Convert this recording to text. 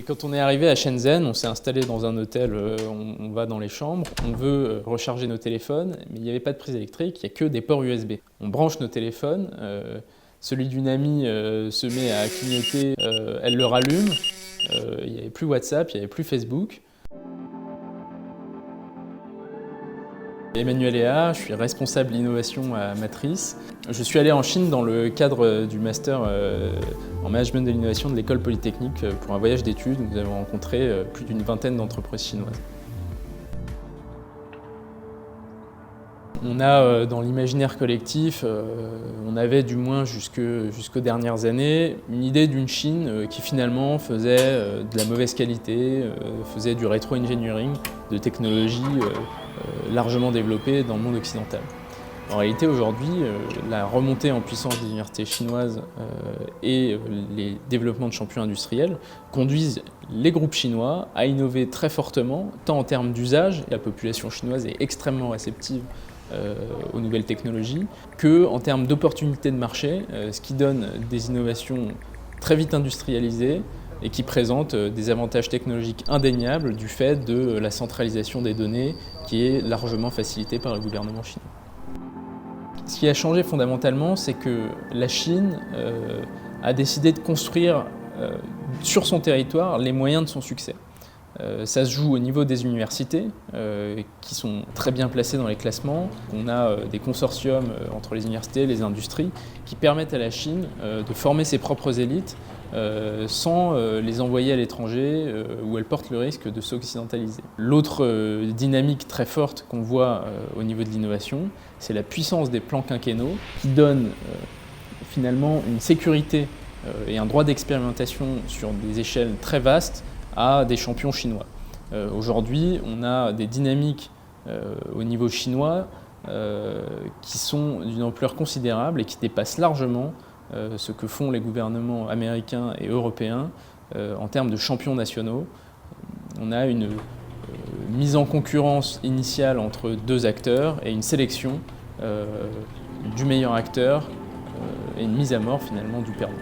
Et quand on est arrivé à Shenzhen, on s'est installé dans un hôtel, on va dans les chambres, on veut recharger nos téléphones, mais il n'y avait pas de prise électrique, il n'y a que des ports USB. On branche nos téléphones, celui d'une amie se met à clignoter, elle le rallume, il n'y avait plus WhatsApp, il n'y avait plus Facebook. Emmanuel Ea, je suis responsable innovation à Matrice. Je suis allé en Chine dans le cadre du master en management de l'innovation de l'école polytechnique pour un voyage d'études où nous avons rencontré plus d'une vingtaine d'entreprises chinoises. On a dans l'imaginaire collectif, on avait du moins jusqu'aux dernières années, une idée d'une Chine qui finalement faisait de la mauvaise qualité, faisait du rétro-engineering, de technologies largement développées dans le monde occidental. En réalité, aujourd'hui, la remontée en puissance des universités chinoises et les développements de champions industriels conduisent les groupes chinois à innover très fortement, tant en termes d'usage, la population chinoise est extrêmement réceptive aux nouvelles technologies, qu'en termes d'opportunités de marché, ce qui donne des innovations très vite industrialisées et qui présentent des avantages technologiques indéniables du fait de la centralisation des données qui est largement facilitée par le gouvernement chinois. Ce qui a changé fondamentalement, c'est que la Chine a décidé de construire sur son territoire les moyens de son succès. Ça se joue au niveau des universités, qui sont très bien placées dans les classements. On a des consortiums entre les universités et les industries qui permettent à la Chine de former ses propres élites sans les envoyer à l'étranger où elles portent le risque de s'occidentaliser. L'autre dynamique très forte qu'on voit au niveau de l'innovation, c'est la puissance des plans quinquennaux qui donnent finalement une sécurité et un droit d'expérimentation sur des échelles très vastes à des champions chinois. Aujourd'hui, on a des dynamiques au niveau chinois qui sont d'une ampleur considérable et qui dépassent largement ce que font les gouvernements américains et européens en termes de champions nationaux. On a une mise en concurrence initiale entre deux acteurs et une sélection du meilleur acteur et une mise à mort finalement du perdant.